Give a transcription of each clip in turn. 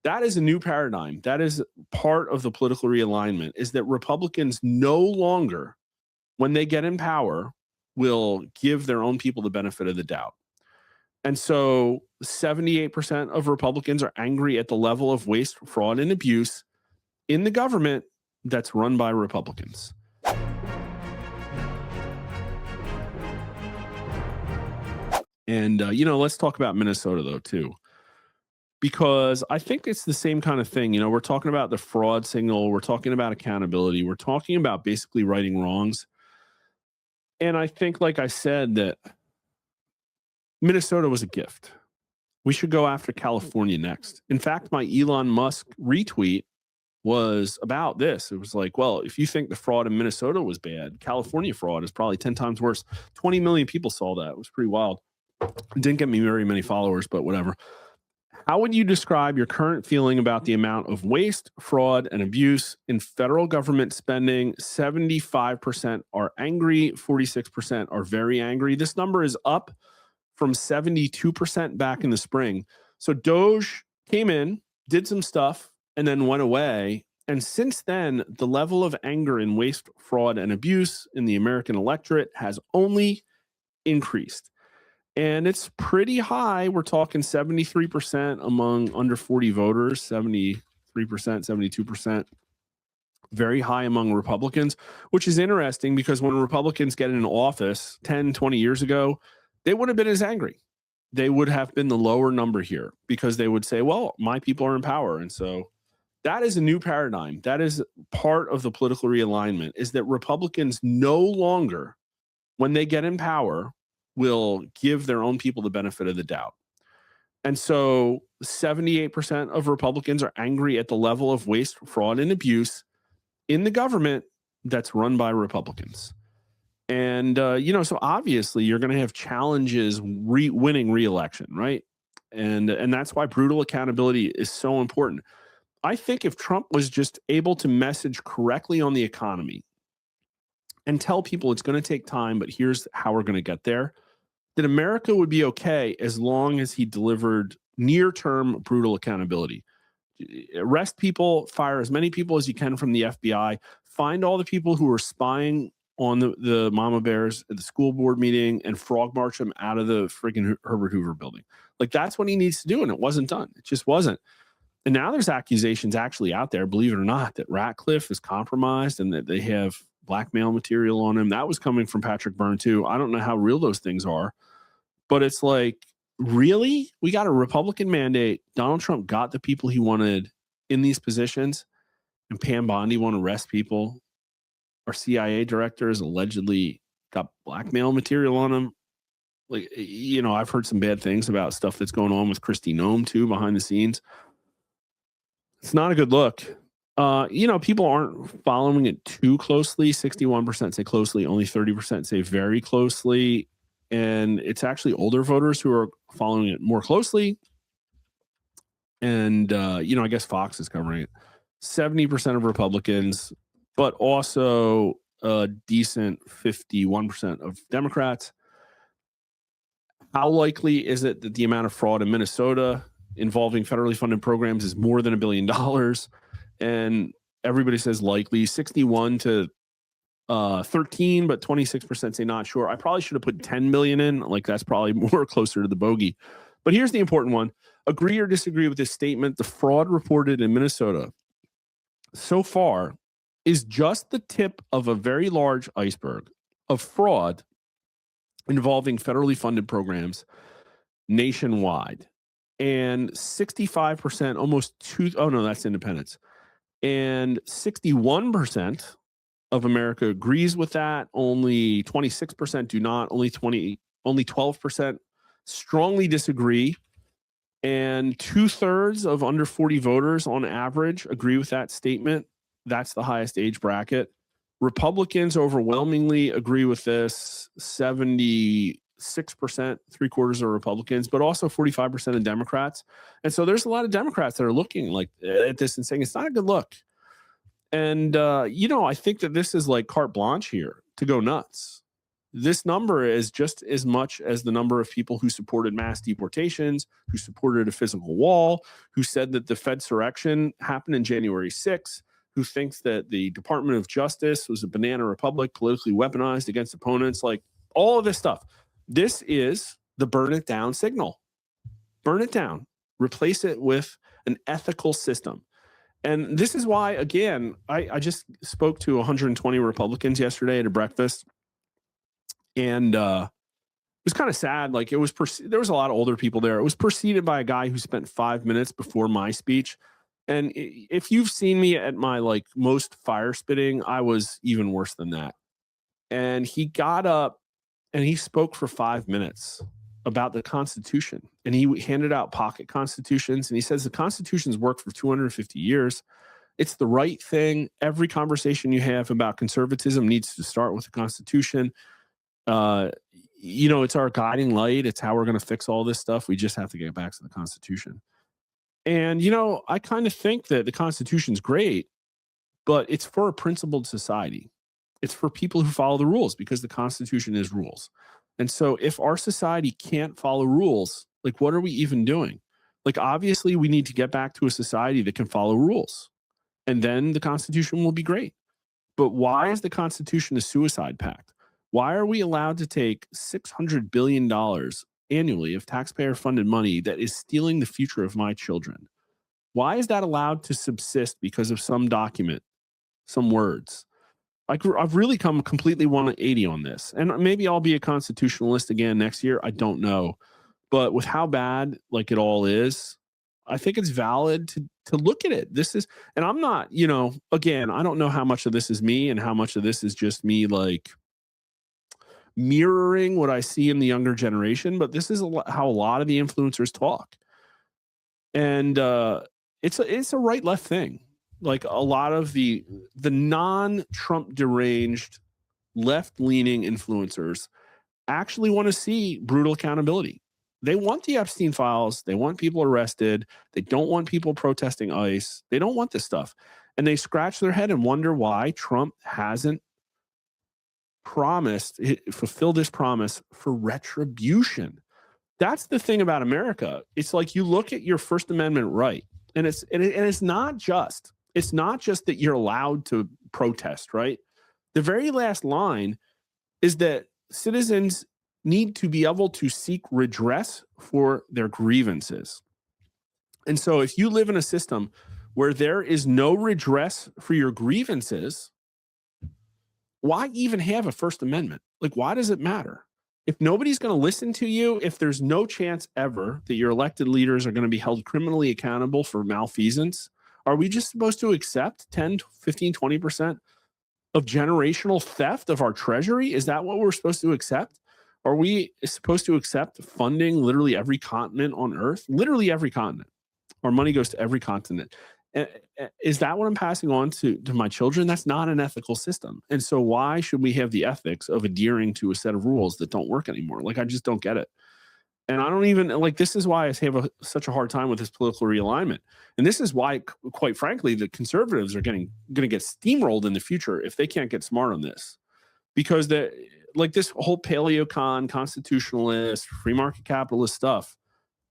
That is a new paradigm. That is part of the political realignment, is that Republicans no longer, when they get in power, will give their own people the benefit of the doubt. And so 78% of Republicans are angry at the level of waste, fraud, and abuse in the government that's run by Republicans. And, let's talk about Minnesota, though, too, because I think it's the same kind of thing. We're talking about the fraud signal. We're talking about accountability. We're talking about basically righting wrongs. And I think, like I said, that Minnesota was a gift. We should go after California next. In fact, my Elon Musk retweet was about this. It was like, well, if you think the fraud in Minnesota was bad, California fraud is probably 10 times worse. 20 million people saw that. It was pretty wild. It didn't get me very many followers, but whatever. How would you describe your current feeling about the amount of waste, fraud, and abuse in federal government spending? 75% are angry, 46% are very angry. This number is up from 72% back in the spring. So Doge came in, did some stuff, and then went away. And since then, the level of anger in waste, fraud, and abuse in the American electorate has only increased. And it's pretty high. We're talking 73% among under 40 voters, 73%, 72%. Very high among Republicans, which is interesting because when Republicans get in office 10, 20 years ago, they would have been as angry. They would have been the lower number here because they would say, well, my people are in power. And so that is a new paradigm. That is part of the political realignment, is that Republicans no longer, when they get in power, will give their own people the benefit of the doubt. And so 78% of Republicans are angry at the level of waste, fraud, and abuse in the government that's run by Republicans. And, so obviously you're going to have challenges winning re-election, right? And that's why brutal accountability is so important. I think if Trump was just able to message correctly on the economy and tell people it's going to take time, but here's how we're going to get there, that America would be okay as long as he delivered near-term brutal accountability. Arrest people, fire as many people as you can from the FBI, find all the people who are spying on the mama bears at the school board meeting and frog march them out of the freaking Herbert Hoover building. Like, that's what he needs to do, and it wasn't done. It just wasn't. And now there's accusations actually out there, believe it or not, that Ratcliffe is compromised and that they have blackmail material on him. That was coming from Patrick Byrne too. I don't know how real those things are, but it's like, really? We got a Republican mandate. Donald Trump got the people he wanted in these positions, and Pam Bondi won't arrest people. Our CIA directors allegedly got blackmail material on him. Like, I've heard some bad things about stuff that's going on with Kristi Noem too behind the scenes. It's not a good look. People aren't following it too closely. 61% say closely, only 30% say very closely. And it's actually older voters who are following it more closely. And, I guess Fox is covering it. 70% of Republicans, but also a decent 51% of Democrats. How likely is it that the amount of fraud in Minnesota involving federally funded programs is more than $1 billion? And everybody says likely. 61 to 13, but 26% say not sure. I probably should have put 10 million in. Like, that's probably more closer to the bogey. But here's the important one. Agree or disagree with this statement. The fraud reported in Minnesota so far is just the tip of a very large iceberg of fraud involving federally funded programs nationwide. And 65%, that's independents. And 61% of America agrees with that. Only 26% do not. Only 12% strongly disagree. And 2/3 of under 40 voters on average agree with that statement. That's the highest age bracket. Republicans overwhelmingly agree with this. 76%, 3/4 of Republicans, but also 45% of Democrats. And so there's a lot of Democrats that are looking like at this and saying it's not a good look. And, I think that this is like carte blanche here to go nuts. This number is just as much as the number of people who supported mass deportations, who supported a physical wall, who said that the Fedsurrection happened in January 6th, who thinks that the Department of Justice was a banana republic, politically weaponized against opponents, like all of this stuff. This is the burn it down signal. Burn it down. Replace it with an ethical system. And this is why, again, I just spoke to 120 Republicans yesterday at a breakfast. And it was kind of sad. Like, it was there was a lot of older people there. It was preceded by a guy who spent 5 minutes before my speech. And if you've seen me at my like most fire spitting, I was even worse than that. And he got up and he spoke for 5 minutes about the Constitution. And he handed out pocket constitutions. And he says the Constitution's worked for 250 years. It's the right thing. Every conversation you have about conservatism needs to start with the Constitution. It's our guiding light. It's how we're going to fix all this stuff. We just have to get back to the Constitution. And, I kind of think that the Constitution's great, but it's for a principled society. It's for people who follow the rules, because the Constitution is rules. And so if our society can't follow rules, like, what are we even doing? Like, obviously we need to get back to a society that can follow rules, and then the Constitution will be great. But why is the Constitution a suicide pact? Why are we allowed to take $600 billion annually of taxpayer-funded money that is stealing the future of my children? Why is that allowed to subsist because of some document, some words? I've really come completely 180 on this. And maybe I'll be a constitutionalist again next year. I don't know. But with how bad like it all is, I think it's valid to look at it. This is, and I'm not, again, I don't know how much of this is me and how much of this is just me like mirroring what I see in the younger generation, but this is how a lot of the influencers talk. And it's a right left thing. Like, a lot of the non-Trump deranged left-leaning influencers actually want to see brutal accountability. They want the Epstein files. They want people arrested. They don't want people protesting ICE. They don't want this stuff. And they scratch their head and wonder why Trump hasn't fulfilled his promise for retribution. That's the thing about America. It's like, you look at your First Amendment right, and it's not just that you're allowed to protest, right? The very last line is that citizens need to be able to seek redress for their grievances. And so if you live in a system where there is no redress for your grievances, why even have a First Amendment? Like, why does it matter? If nobody's going to listen to you, if there's no chance ever that your elected leaders are going to be held criminally accountable for malfeasance, are we just supposed to accept 10, 15, 20% of generational theft of our treasury? Is that what we're supposed to accept? Are we supposed to accept funding literally every continent on Earth? Literally every continent. Our money goes to every continent. Is that what I'm passing on to my children? That's not an ethical system. And so why should we have the ethics of adhering to a set of rules that don't work anymore? Like, I just don't get it. And I don't even, like, this is why I have such a hard time with this political realignment. And this is why, quite frankly, the conservatives are going to get steamrolled in the future if they can't get smart on this. Because this whole paleocon, constitutionalist, free market capitalist stuff,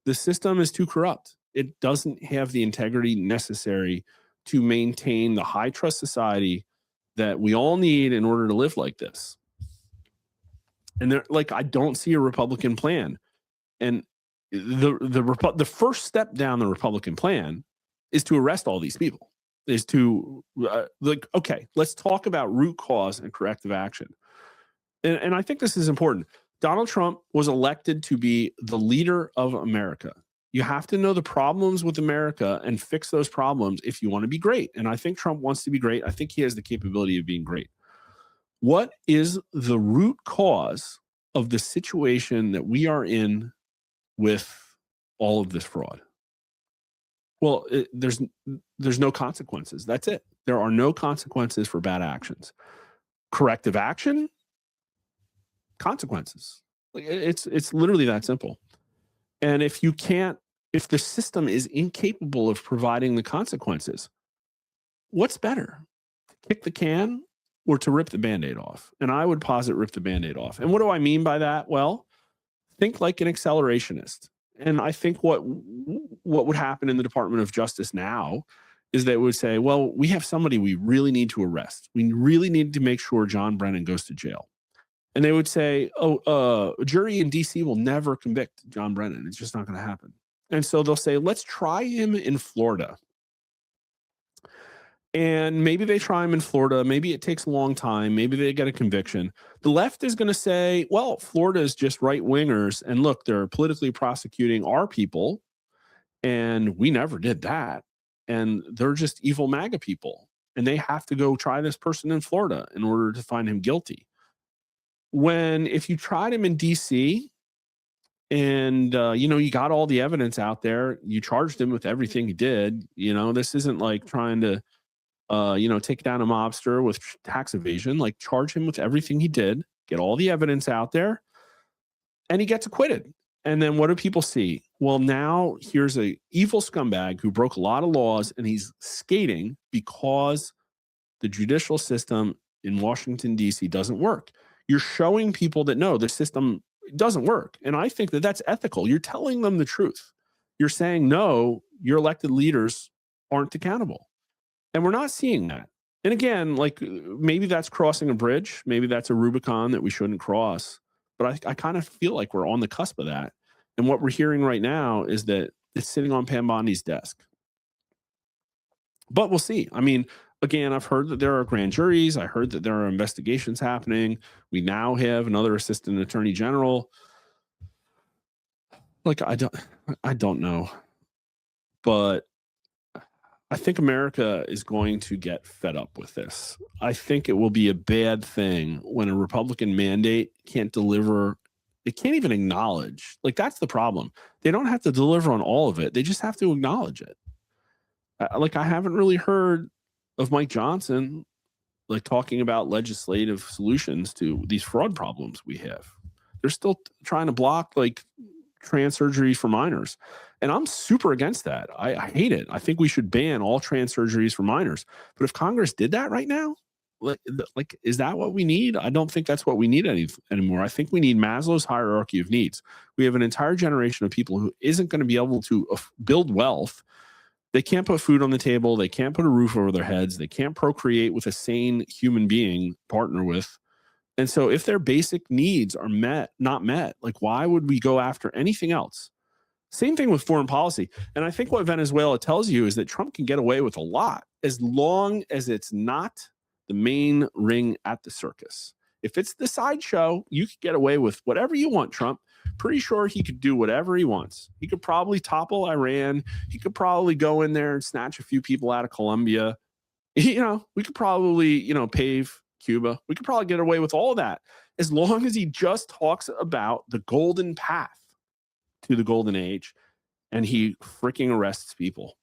the system is too corrupt. It doesn't have the integrity necessary to maintain the high trust society that we all need in order to live like this. And I don't see a Republican plan. And the first step down the Republican plan is to arrest all these people, is to okay, let's talk about root cause and corrective action. And I think this is important. Donald Trump was elected to be the leader of America. You have to know the problems with America and fix those problems if you want to be great. And I think Trump wants to be great. I think he has the capability of being great. What is the root cause of the situation that we are in with all of this fraud? Well, there's no consequences. That's it. There are no consequences for bad actions. Corrective action, consequences. It's literally that simple. And if the system is incapable of providing the consequences, what's better? Kick the can, were to rip the Band-Aid off. And I would posit rip the Band-Aid off. And what do I mean by that? Well, think like an accelerationist. And I think what would happen in the Department of Justice now is they would say, well, we have somebody we really need to arrest. We really need to make sure John Brennan goes to jail. And they would say, a jury in D.C. will never convict John Brennan. It's just not going to happen. And so they'll say, let's try him in Florida. And maybe they try him in Florida. Maybe it takes a long time. Maybe they get a conviction. The left is going to say, well, Florida is just right wingers. And look, they're politically prosecuting our people. And we never did that. And they're just evil MAGA people. And they have to go try this person in Florida in order to find him guilty. When if you tried him in D.C. and, you got all the evidence out there, you charged him with everything he did. This isn't like trying to, take down a mobster with tax evasion, like charge him with everything he did, get all the evidence out there, and he gets acquitted. And then what do people see? Well, now here's a evil scumbag who broke a lot of laws and he's skating because the judicial system in Washington, D.C. doesn't work. You're showing people that no, the system doesn't work. And I think that that's ethical. You're telling them the truth. You're saying, no, your elected leaders aren't accountable. And we're not seeing that. And again, like maybe that's crossing a bridge. Maybe that's a Rubicon that we shouldn't cross. But I kind of feel like we're on the cusp of that. And what we're hearing right now is that it's sitting on Pam Bondi's desk. But we'll see. I mean, again, I've heard that there are grand juries. I heard that there are investigations happening. We now have another assistant attorney general. Like, I don't know. But I think America is going to get fed up with this. I think it will be a bad thing when a Republican mandate can't deliver. It can't even acknowledge. Like, that's the problem. They don't have to deliver on all of it. They just have to acknowledge it. I haven't really heard of Mike Johnson, like talking about legislative solutions to these fraud problems we have. They're still trying to block like trans surgeries for minors. And I'm super against that. I hate it. I think we should ban all trans surgeries for minors. But if Congress did that right now, like is that what we need? I don't think that's what we need anymore. I think we need Maslow's hierarchy of needs. We have an entire generation of people who isn't going to be able to build wealth. They can't put food on the table. They can't put a roof over their heads. They can't procreate with a sane human being partner with. And so if their basic needs are not met, like why would we go after anything else? Same thing with foreign policy. And I think what Venezuela tells you is that Trump can get away with a lot as long as it's not the main ring at the circus. If it's the sideshow, you could get away with whatever you want, Trump. Pretty sure he could do whatever he wants. He could probably topple Iran. He could probably go in there and snatch a few people out of Colombia. We could probably, pave Cuba. We could probably get away with all of that as long as he just talks about the golden path to the golden age and he freaking arrests people.